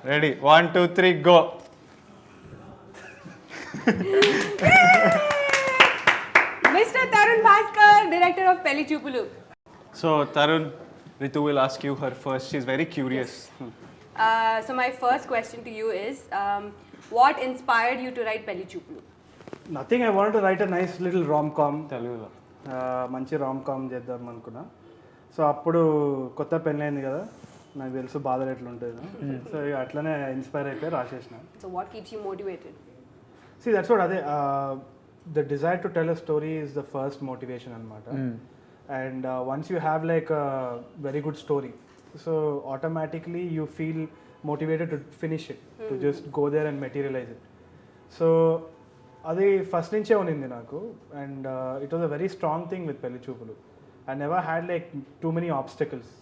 Ready? 1, 2, 3, go. Mr. Tharun Bhaskar, director of Pelli Choopulu. So, Tharun, Ritu will ask you her first. She's very curious. So my first question to you is, what inspired you to write Pelli Choopulu? Nothing I want to write a nice little rom com తెలుగులో మంచి rom com చేద్దాం అనుకున్నా. So అప్పుడు కొత్త పెళ్ళైంది కదా, నాకు తెలుసు బాధలు ఎట్లుంటుంది. సో ఇక అట్లనే ఇన్స్పైర్ అయిపోయి రాసేసిన. So what keeps you motivated? See that's what అదే the desire to tell a story is the first motivation అనమాట. And once you have like a very good story, so automatically you feel motivated to finish it, to just go there and materialise it. So అది first నుంచే ఉన్నింది నాకు. And it was a very strong thing with Pelli Choopulu. I never had like too many obstacles.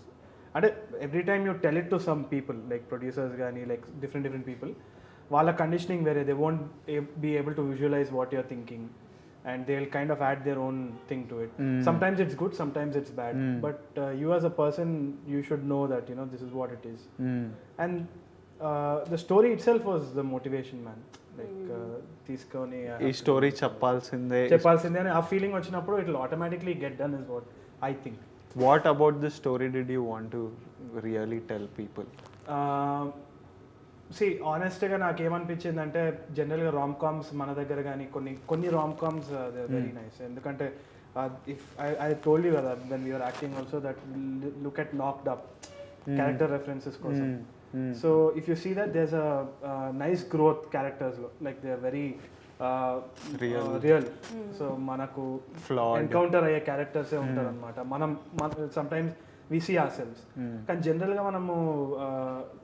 అంటే every time you tell it to some people, like producers కానీ like different people, వాళ్ళ conditioning వేరే. They won't be able to visualise what you're thinking and they'll kind of add their own thing to it. Sometimes it's good, sometimes it's bad, but you as a person, you should know that this is what it is. And the story itself was the motivation, man. Like తీసుకోని ఈ story చెప్పాల్సిందే అని ఆ feeling వచ్చినప్పుడు it will automatically get done is what I think. What about the story did you want to really tell people? See ఆనెస్ట్గా నాకు ఏమనిపించింది అంటే, జనరల్గా రామ్ కామ్స్ మన దగ్గర కానీ కొన్ని రామ్ కామ్స్ వెరీ నైస్. ఎందుకంటే ఇఫ్ ఐ టోల్డ్ యూ కదా when we're acting also that look at knocked up character references కోసం. So if you see that there's a nice growth క్యారెక్టర్స్లో, like they are very real. So మనకు encounter అయ్యే క్యారెక్టర్సే ఉంటారు అనమాట. మనం sometimes we see ourselves. కానీ జనరల్గా మనము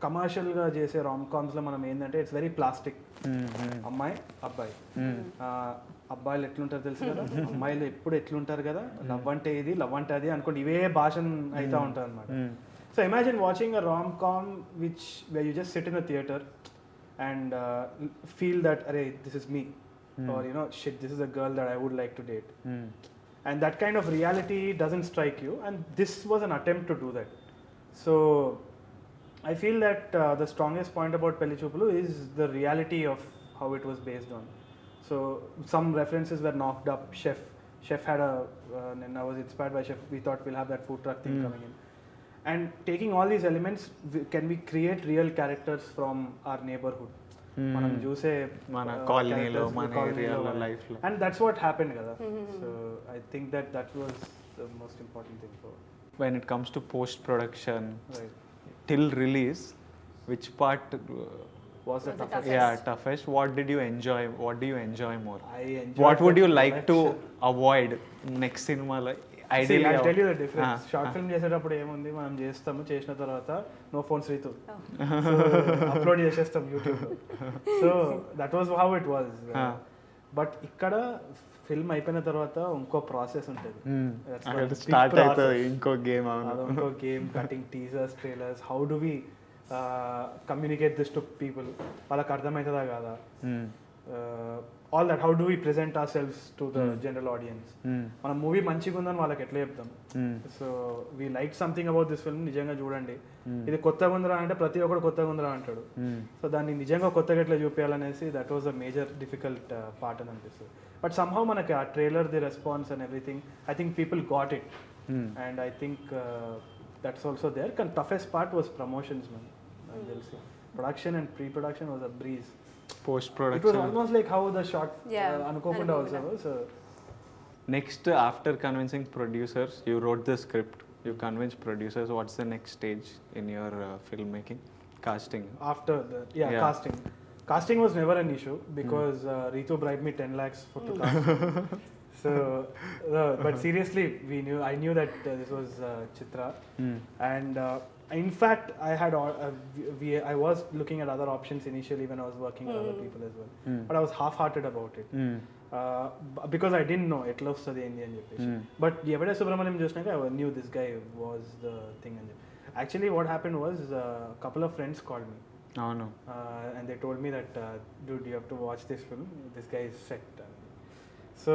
కమర్షియల్గా చేసే రామ్ కామ్స్లో మనం ఏంటంటే ఇట్స్ వెరీ ప్లాస్టిక్. అమ్మాయి అబ్బాయి, అబ్బాయిలు ఎట్లుంటారు తెలుసు కదా, అమ్మాయిలు ఎప్పుడు ఎట్లుంటారు కదా, లవ్ అంటే ఇది లవ్ అంటే అది అనుకోండి, ఇవే భాష అవుతూ ఉంటారు అనమాట. So imagine watching a rom com which where you just sit in a theater and feel that arey this is me, or shit this is a girl that I would like to date. And that kind of reality doesn't strike you, and this was an attempt to do that. So I feel that the strongest point about Pelli Choopulu is the reality of how it was based on. So some references were knocked up. Chef had and I was inspired by Chef. We thought we'll have that food truck thing coming in, and taking all these elements, can we create real characters from our neighborhood, మనం చూసే మన కాలనీలో మన ఏరియాలో లైఫ్లో. And that's what happened కదా. So I think that was the most important thing for when it comes to post production till release, which part was the toughest? Yeah, toughest. What did you enjoy? What do you enjoy more? I enjoyed what would the you like to production. avoid next cinema? Ideally, I'll tell you the difference. Short film చేసేటప్పుడు ఏముంది, మనం చేసిన తర్వాత no phones Ritu, upload చేసేస్తాం యూట్యూబ్లో. So that was how it was. But ఇక్కడ film అయిపోయిన తర్వాత ఇంకో ప్రాసెస్ ఉంటుంది, స్టార్ట్ అవుతుంది ఇంకో గేమ్. ఇంకో game, cutting teasers, trailers, how do we communicate this to people, వాళ్ళకి అర్థమవుతుందా కాదా, all that, how do we present ourselves to the general audience. మన మూవీ మంచిగా ఉందని వాళ్ళకి ఎట్లా చెప్తాం. So we like something about this film, నిజంగా చూడండి ఇది కొత్తగా ఉందిరా అంటే ప్రతి ఒక్కడు కొత్తగా ఉందిరా అంటాడు. సో దాన్ని నిజంగా కొత్తగా ఎట్లా చూపించాలనేసి that was a major difficult part అని అనిపిస్తుంది. బట్ సమ్హౌ మనకి ఆ trailer, the response and everything, I think people got it, and I think that's also there. కానీ toughest part was promotions man. నాకు తెలిసి production and pre production was a breeze. Post production, it was almost like how the shot anukokunda also. So next, after convincing producers, you wrote the script, you convinced producers. What's the next stage in your filmmaking? Casting. After the casting was never an issue because Ritu bribed me 10 lakhs for to cast. So but seriously, I knew that this was Chitra, and in fact I was looking at other options initially when I was working with other people as well, but I was half-hearted about it because I didn't know etla ostadi endi ani cheppesi. But evade Subramaniam chusnaka I knew this guy was the thing. And actually what happened was a couple of friends called me. Oh no. And they told me that dude, you have to watch this film, this guy is set. So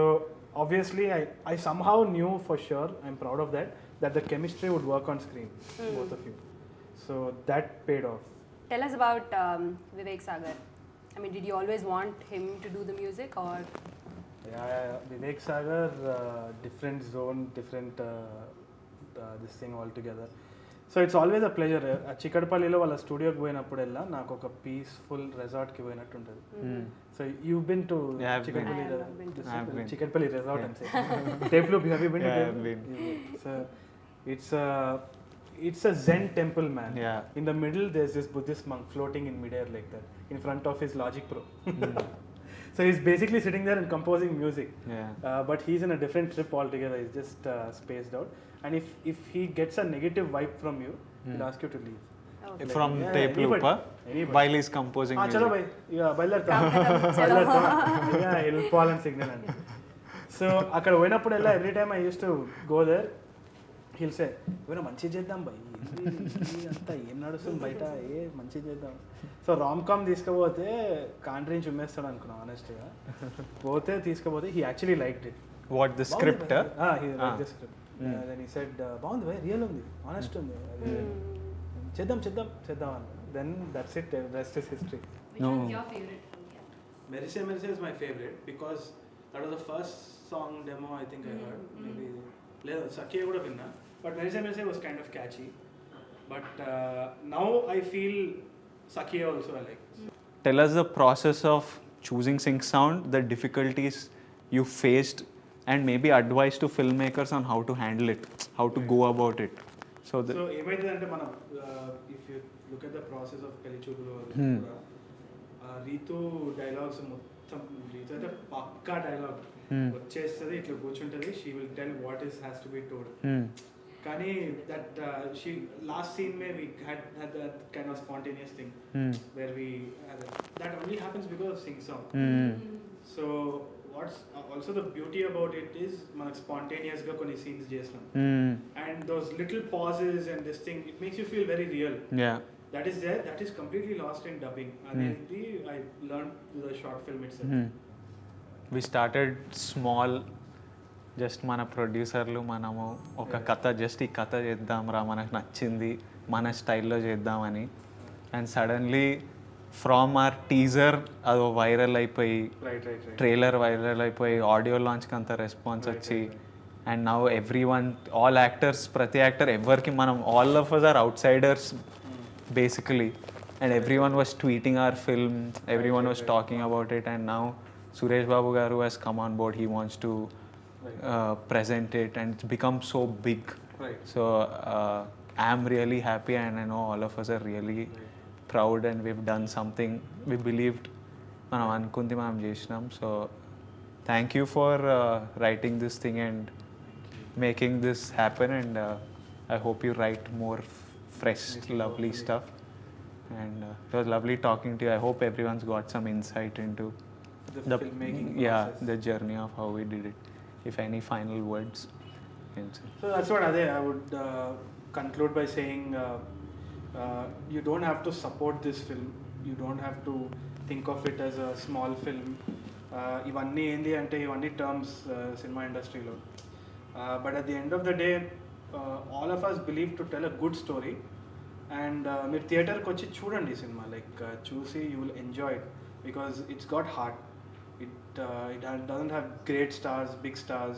obviously I somehow knew for sure, I'm proud of that the chemistry would work on screen, both of you. So that paid off. Tell us about Vivek Sagar. I mean, did you always want him to do the music or? Vivek Sagar, different zone, different this thing altogether. So it's always a pleasure. చిక్కడపల్లిలో వాళ్ళ స్టూడియోకి పోయినప్పుడల్లా నాకు ఒక peaceful రిసార్ట్కి పోయినట్టు ఉంటుంది. So you been to Chikkadpally resort and tape loop have you been to? So it's a Zen temple, man. In the middle there's this Buddhist monk floating in midair like that in front of his Logic Pro. So he's basically sitting there and composing music. But he's in a different trip altogether. He's just spaced out. And if he gets a negative vibe from you, he'll ask you to leave. Okay. From tape loop while he's composing music. Chalo bhai, bailarta. He'll fall and signal and so akkada poinapuddella every time I used to go there, he'll say "Vera manchi cheddam bhai, anta em nadustundi baita, manchi cheddam." So rom com తీసుకుపోతే కాంట్రీని చుమ్మేస్తాడు అనుకున్నాను ఆనెస్ట్గా. పోతే తీసుకుపోతే he actually liked it. What the script? He like the script. Then he said బాగుంది భయ్, real ఉంది, ఆనెస్ట్ ఉంది, చేద్దాం చేద్దాం చేద్దాం అని. Then that's it, rest is history. Which one's your favorite from here? Merise Merise is my favourite because that was the first song demo I think I heard. Maybe లేదు సఖియా కూడా విన్నా, but Merise Merise was kind of catchy. But now I feel Sakia also I like. Tell us the process of choosing sync sound, the difficulties you faced, and maybe advice to filmmakers on how to handle it, how to go about it. So ఏమైందంటే మనం if you look at the process of Pelli Choopulu, Ritu dialogues మొత్తం, Ritu అంటే పక్కా dialogue వచ్చేస్తుంది, ఇట్లా కూర్చుంటుంది, she will tell what has to be told. కానీ that she last scene may we had that kind of spontaneous thing where we that only happens because of sing song. So what's also the beauty about it is manak spontaneous ga konni scenes chestam, and those little pauses and this thing, it makes you feel very real. That is there, that is completely lost in dubbing. And I learned the short film itself. We started small, just మన ప్రొడ్యూసర్లు మనము ఒక కథ, just ఈ కథ చేద్దాం రా, మనకు నచ్చింది, మన స్టైల్లో చేద్దామని. And suddenly from our teaser అది వైరల్ అయిపోయి, ట్రైలర్ వైరల్ అయిపోయి, ఆడియో లాంచ్కి అంత రెస్పాన్స్ వచ్చి, and now everyone, all actors, ప్రతి యాక్టర్ ఎవరికి మనం, all of us are outsiders basically, and everyone was tweeting our film, everyone was talking about it. And now Suresh Babu garu has come on board, he wants to present it, and it's become so big. So I'm really happy, and I know all of us are really proud, and we've done something we believed manam anukundi manam chesnam. So thank you for writing this thing and making this happen, and I hope you write more fresh lovely stuff, and it was lovely talking to you. I hope everyone's got some insight into the filmmaking process. The journey of how we did it. If any final words? So that's what I would conclude by saying, you don't have to support this film, you don't have to think of it as a small film. Ivanni endi ante ivanni terms cinema industry lo, but at the end of the day, all of us believe to tell a good story, and meer theater ki vachi chudandi cinema, like choose, you will enjoy it because it's got heart. It doesn't have great stars, big stars,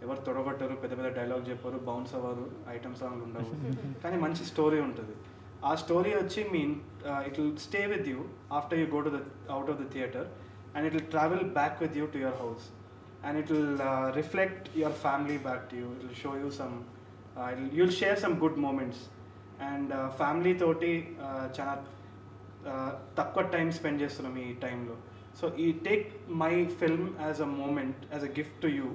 ఎవరు తొడగొట్టరు, పెద్ద పెద్ద dialogue చెప్పారు, bounce అవ్వరు, item సాంగ్లు ఉండవు, కానీ మంచి story ఉంటుంది. ఆ స్టోరీ వచ్చి it will stay with you after you go to out of the theatre, and it will travel back with you to your house, and it will reflect your family back to you. It will show you some, you will share some good moments, and family తోటి చాలా తక్కువ time spend చేస్తున్నాం ఈ టైంలో. So you take my film as a moment, as a gift to you,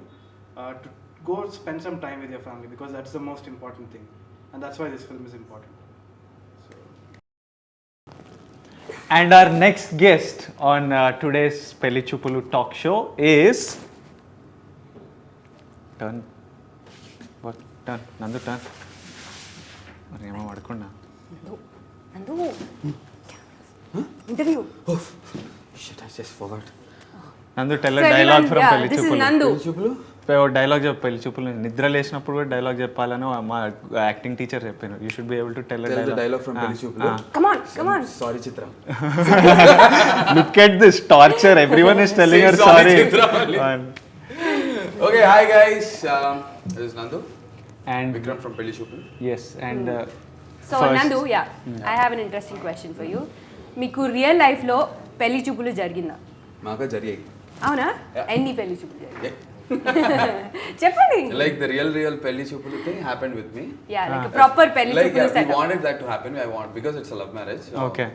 to go spend some time with your family, because that's the most important thing, and that's why this film is important. So. And our next guest on today's Pelli Choopulu talk show is Nandu. మరి ఏమో పడకుండా Nandu. Interview. Shit, I just forgot. Nandu, tell a dialogue from Pelli This is Choopulu. Nandu. Choopulu? Dialogue చెప్పు పెళ్లి చూపులు నిద్ర లేచినప్పుడు కూడా dialogue చెప్పాలని మా యాక్టింగ్ టీచర్ చెప్పాను. You should be able to tell dialogue from పెళ్లి చూపులు. Come on. Sorry Chitra. Look at this torture, everyone is telling her sorry. Okay, hi guys. This is Nandu And Vikram from Pelli Choopulu. yes, and So Nandu, I have an interesting question for you. మీకు real life లో పెళ్లి చూపులు జరిగిందా? మాకా జరిగాయి. అవునా? ఎన్ని పెళ్లి చూపులు జరిగాయి? చెప్పండి. Like the real Pelli Choopulu thing happened with me. Yeah, like a proper పెళ్లి Like చూపులు we setup. wanted that to happen. Because it's a love marriage. okay.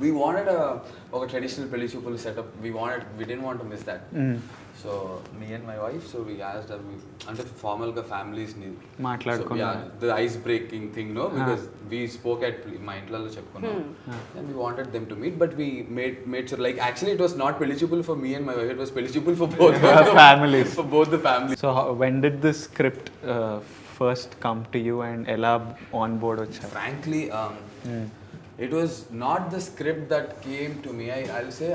We wanted a traditional Pelli Choopulu setup. We didn't want to miss that. So me and my wife, so we asked her, అంటే formal గా families ని మాట్లాడుకున్నాం. the ice breaking thing, no, because we spoke at మా ఇంట్లలో చెప్పుకున్నాం. And we wanted them to meet, but we made sure, like actually it was not Pelli Choopulu for me and my wife, it was Pelli Choopulu for both the families. For both the families. So when did this script first come to you and ఎలా on board వచ్చారు? Frankly, it was not the script that came to me. I'll say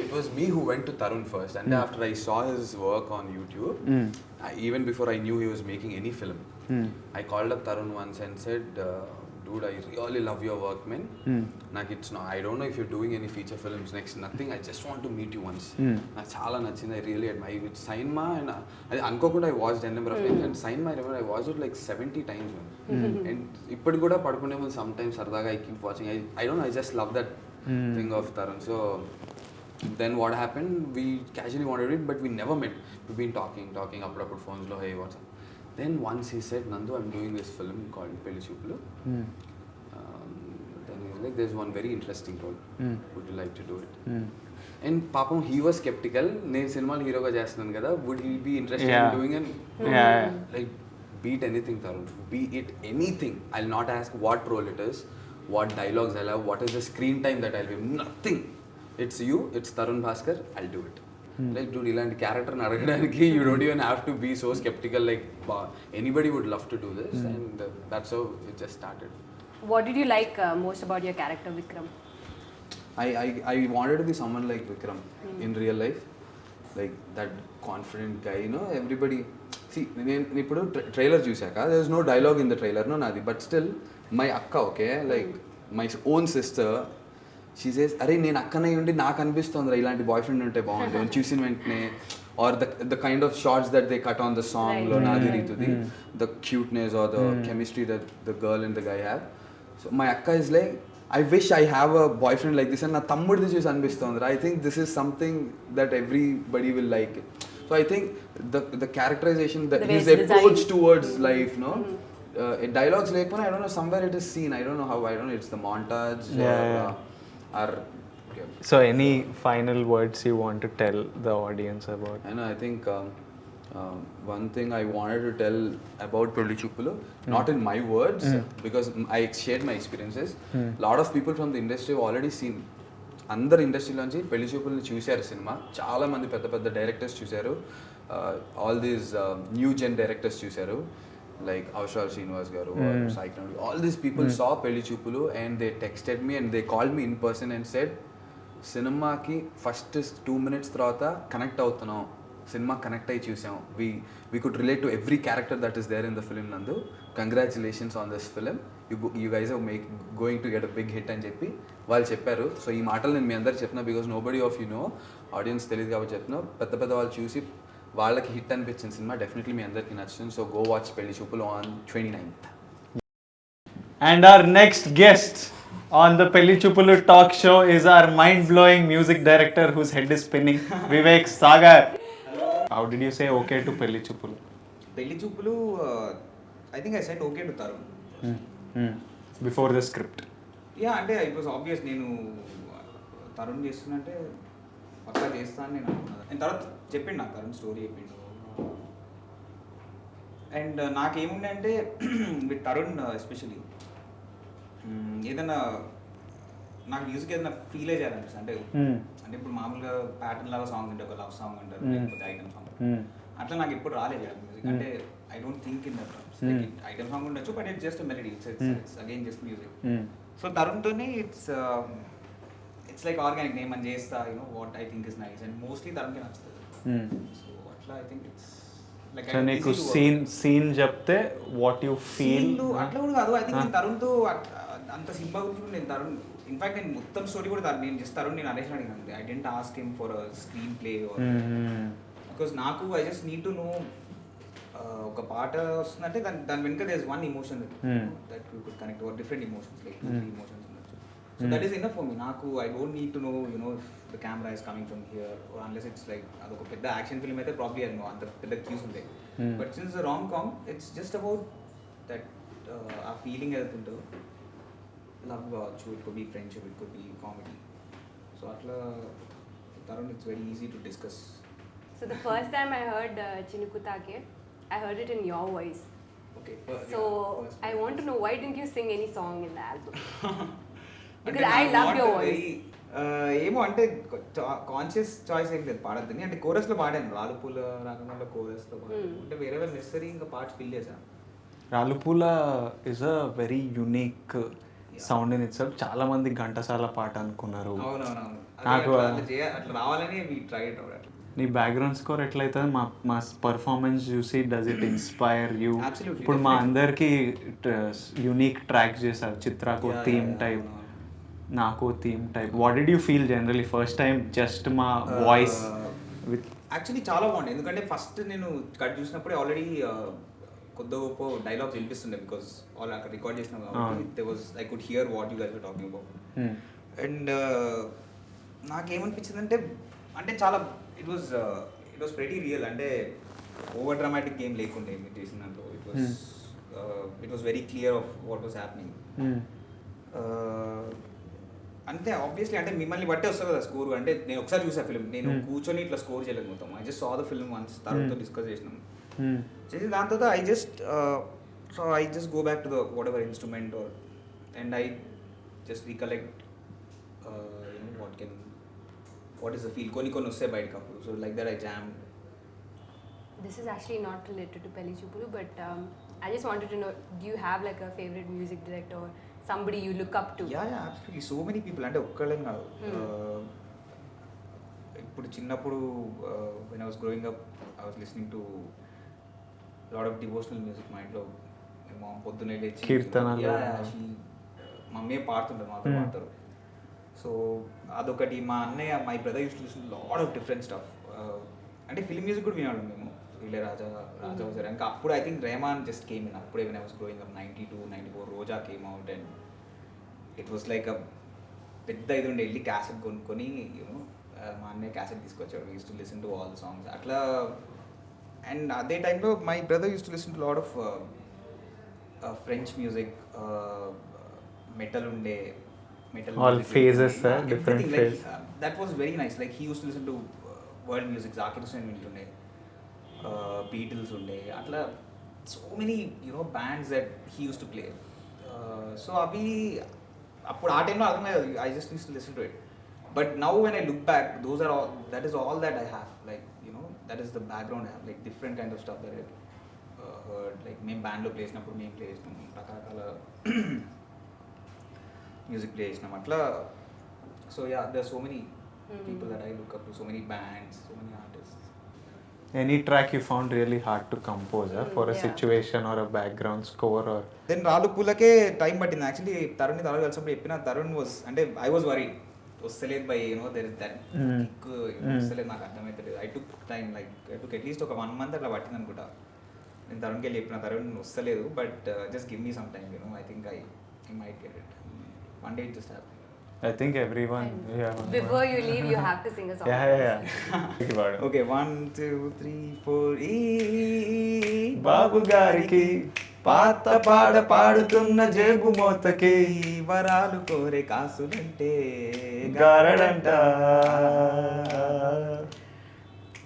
it was me who went to Tharun first, and after I saw his work on YouTube, even before I knew he was making any film, I called up Tharun once and said, dude, I really love your work, man. I don't know if you're doing any feature films next, nothing. I just want to meet you once. నాకు చాలా నచ్చింది. I really admire it. Cinema, and I అనుకోకుండా I watched a number of times, and Cinema, I remember I watched it like 70 times, man. And ఇప్పుడు కూడా పడుకునే ముందు sometimes సరదాగా I keep watching. I don't know, I just love that thing of Tharun. So then what happened, we casually wanted it, but we never met. We've been talking అప్పుడప్పుడు phones లో, hey, what's up? Then once he said, Nandu, I'm doing this film called Pelli Choopulu. Then he's like, there's one very interesting role. Would you like to do it? And papam, he was skeptical. నేను సినిమాలో హీరోగా చేస్తున్నాను కదా, would he be interested in doing it? Like, beat anything, Tharun. Be it anything. I'll not ask what role it is, what dialogues I'll have, what is the screen time that I'll have. Nothing. It's you, it's Tharun Bhaskar, I'll do it. Like, dude, ఇలాంటి క్యారెక్టర్ని అడగడానికి you don't even have to be so skeptical. Like, anybody would love to do this, and that's how it just started. What did you like most about your character, Vikram? I wanted to be someone like Vikram in real life, like that confident guy, you know. Everybody, see, నేను ఇప్పుడు trailer చూసాక there is no dialogue in the trailer, no నాది, but still my akka, okay, like my own sister, she says, అరే నేను అక్కనే ఉండి నాకు అనిపిస్తుంది ఇలాంటి బాయ్ ఫ్రెండ్ ఉంటే బాగుంటుంది చూసిన వెంటనే, or the kind of shots that they cut on the song లో నాది రీతుది, the cuteness or the chemistry that the girl and the guy have. So my akka is like, I wish I have a boyfriend like this, and నా తమ్ముడిది చూసి అనిపిస్తుంది. I think this is something that everybody will like it. So I think the characterization, his approach towards life, no, dialogues లేకపోయినా, I don't know, somewhere it is seen. I don't know how. I don't know, it's the montage or okay. So any final words you want to tell the audience about? I think one thing I wanted to tell about Pelli Choopulu, not in my words, because I shared my experiences. Lot of people from the industry have already seen. అందరు ఇండస్ట్రీలోంచి పెళ్లి చూపుల్ని చూశారు cinema. చాలా మంది పెద్ద directors చూశారు. All these new gen directors చూశారు, like Avshar Srinivas garu or Sai Nandu. All these people saw Pelli Choopulu and they texted me and they called me in person and said, cinema ki first 2 minutes tarvata connect avutunnam, cinema connect ayi chusam, we could relate to every character that is there in the film. Nandu, congratulations on this film, you guys are going to get a big hit అని చెప్పి వాళ్ళు చెప్పారు. So ఈ మాటలు నేను మీ అందరికి చెప్తున్నా because nobody of you know, audience తెలియదు కాబట్టి చెప్తున్నా. పెద్ద వాళ్ళు చూసి వాళ్ళకి హిట్ అనిపించిన సినిమా డెఫినెట్లీ మీ అందరికీ నచ్చుతుంది. సో గో వాచ్ పెళ్లి చూపులు on 29th. And our next guest on the Pelli Choopulu talk show is our mind-blowing music director whose head is spinning, Vivek Sagar. How did you say okay to Pelli Choopulu? Pelli Choopulu, I think I said okay to Tharun. Before the script. Yeah, అంటే it was obvious నేను తరుణ్ చేస్తున్నంటే పక్కా చేస్తాను నేను అనుకున్నాను. నేను తర్వాత చెప్పిండు నాకు Tarun story చెప్పిండు. అండ్ నాకేముండే అంటే విత్ తరుణ్ ఎస్పెషలీ ఏదైనా నాకు మ్యూజిక్ ఏదైనా ఫీల్ చేయాలనిపిస్తుంది. అంటే ఇప్పుడు మామూలుగా ప్యాటర్న్ లాగా సాంగ్ ఉంటే ఒక లవ్ సాంగ్ అంటారు, లేకపోతే ఐటమ్ సాంగ్, అట్లా నాకు ఎప్పుడు రాలేదు మ్యూజిక్. అంటే I don't think in that terms. Like item song ఉండొచ్చు, but it's just melody, it's again just music. So తరుణ్తోనే ఇట్స్ లైక్ ఆర్గానిక్, నేను చేస్తా, you know what I think is nice, and mostly తరుణ్కి నచ్చుతుంది. సో అట్లా I think it's like so నీకు scene చెప్తే what you feel అట్లా కూడా కాదు. ఐ థింక్ నేను తరుణ్తో అంత సినిమా గురించి కూడా నేను తరుణ్ ఇన్ఫాక్ట్ నేను మొత్తం స్టోరీ కూడా నేను జస్ట్ తరుణ్ నేను నరేష్ అడిగినాను. I didn't ask him for screenplay because నాకు I just need to know ఒక పాట వస్తుందంటే దాని వెనుక there is one emotion that you could connect or different emotions like emotions ఉండొచ్చు. So that is enough for me. నాకు I don't need to know if the camera is coming from here or unless it's like అదొక పెద్ద action film అయితే probably అది అంత పెద్ద cues ఉంటాయి. But since rom com it's just about that ఆ feeling ఏదైతే ఉంటుందో లవ్ కావచ్చు, it could be friendship, it could be comedy. So అట్లా Tarun it's very easy to discuss. So the first time I heard Chinukutake, I heard it in your voice. Okay. So Yeah, I want to know, why didn't you sing any song in the album? Because అంటే I నాకు love not your very, voice. ఏమో అంటే conscious choice ఏం లేదు పాడద్దని. అంటే కోరస్లో పాడాను, రాలుపూల రాగంలో కోరస్లో పాడాను. అంటే వేరే వేరే నెసరీ ఇంకా పార్ట్స్ ఫిల్ చేశాను. Raalupoola is a very unique sound in itself. చాలా మంది ఘంటసాల పాట అనుకున్నారు. అవునవునవును. నాకు అట్లా రావాలని వి ట్రై ఇట్ అవుట్. నీ బ్యాక్గ్రౌండ్ స్కోర్ ఎట్లయితే మా పర్ఫార్మెన్స్ చూసి does it inspire you? Absolutely, ఇప్పుడు మా definitely. అందరికి యూనిక్ ట్రాక్ చేశారు. చిత్రాకు థీమ్ టైప్, నాకు theme type. What did you feel generally first time just మా వాయిస్ విత్? యాక్చువల్లీ చాలా బాగుంది. ఎందుకంటే ఫస్ట్ నేను కట్ చూసినప్పుడే ఆల్రెడీ కొద్ది గొప్ప డైలాగ్స్ వినిపిస్తుండే బికాస్ ఆల్ అక్కడ రికార్డ్ చేసినాం కాబట్టి they was I could hear what you guys were talking about. And నాకేమనిపించిందంటే అంటే చాలా ఇట్ వాజ్ వెరీ రియల్. అంటే ఓవర్ డ్రామాటిక్ గేమ్ లేకుండే మీరు చేసిన దాంట్లో. It was very clear of what was happening. అంతే ఆబ్వియస్లీ అంటే మిమ్మల్ని బట్టే వస్తుంది కదా స్కోర్. అంటే నేను ఒకసారి చూసా ఫిల్మ్, నేను కూర్చొని ఇట్లా స్కోర్ చేయలేదు మొత్తం. I just saw the film once, తర్వాత డిస్కస్ చేసినాం. చేసి దాని తర్వాత I just go back to the what ever instrument are and I just recollect what is the feel. కొన్ని వస్తాయి బయటకు అప్పుడు. So like that I jam. This is actually not related to Pelli Choopulu, but I just wanted to know, do you have like a favorite music director or somebody you look up to? Yeah absolutely so many people. అంటే ఒక్కళ్ళని కాదు. ఇప్పుడు చిన్నప్పుడు when I was growing up I was listening to lot of devotional music. మా ఇంట్లో మా పొద్దున్నే లేచి కీర్తనలు. మమ్మీ పాడుతుంటారు, మాతో పాడతారు. సో అదొకటి. మా అన్నయ్య my brother used to listen lot of different stuff. అంటే ఫిల్మ్ మ్యూజిక్ కూడా వినాడు మేము. రాజా వజార్ ఇంకా అప్పుడు I think Rahman just came in. అప్పుడే when I was growing up 92, 94 Roja came out and it was like a పెద్ద ఇది ఉండే. వెళ్ళి క్యాసెట్ కొనుక్కొని యూనో మా అన్నయ్య క్యాసెట్ తీసుకొచ్చాడు. Use to listen to all the songs అట్లా. అండ్ అదే టైంలో my brother used to listen to lot of French music, metal ఉండే. Metal All music, phases, everything, different like, phase. that was very nice. Like he used to listen to world music. Zakir Hussain వింటుండే, Beatles ఉండే. అట్లా so many bands that he used to play. So అవి అప్పుడు ఆ టైంలో అర్థమయ్యేది. I just used to listen to it. But now when I look back, that is all that I have. Like that is the background I have. Like different kind of stuff that I heard. Like మేము బ్యాండ్లో play చేసినప్పుడు మేము play చేసినాం రకరకాల music play చేసినాం అట్లా. So yeah there are so many people that I look up to, so many bands, so many artists. Any track you found really hard to compose for a yeah. situation or a background score or? Then రాలుపూలకే time పట్టింది. Actually Tarun కలిసినప్పుడు చెప్పిన Tarun was అంటే I was worried వస్తలేదు by there is that kick వస్తలేదు నాకు అర్థమవుతలేదు. I took time like I took at least ఒక 1 month అట్లా పట్టింది అనుకుంటా. నేను తరుణ్కి వెళ్ళి చెప్పిన తరుణ్ వస్తలేదు but just give me some time I think I might get it. One day it just happened. I think everyone. Before you leave, you have to sing a song. Yeah. Okay, 1, 2, 3, 4. బాబు గారికి పాత పాడ పాడుతున్న జేబు మోతకి వరాలు కోరే కాసులంటే గారడంట.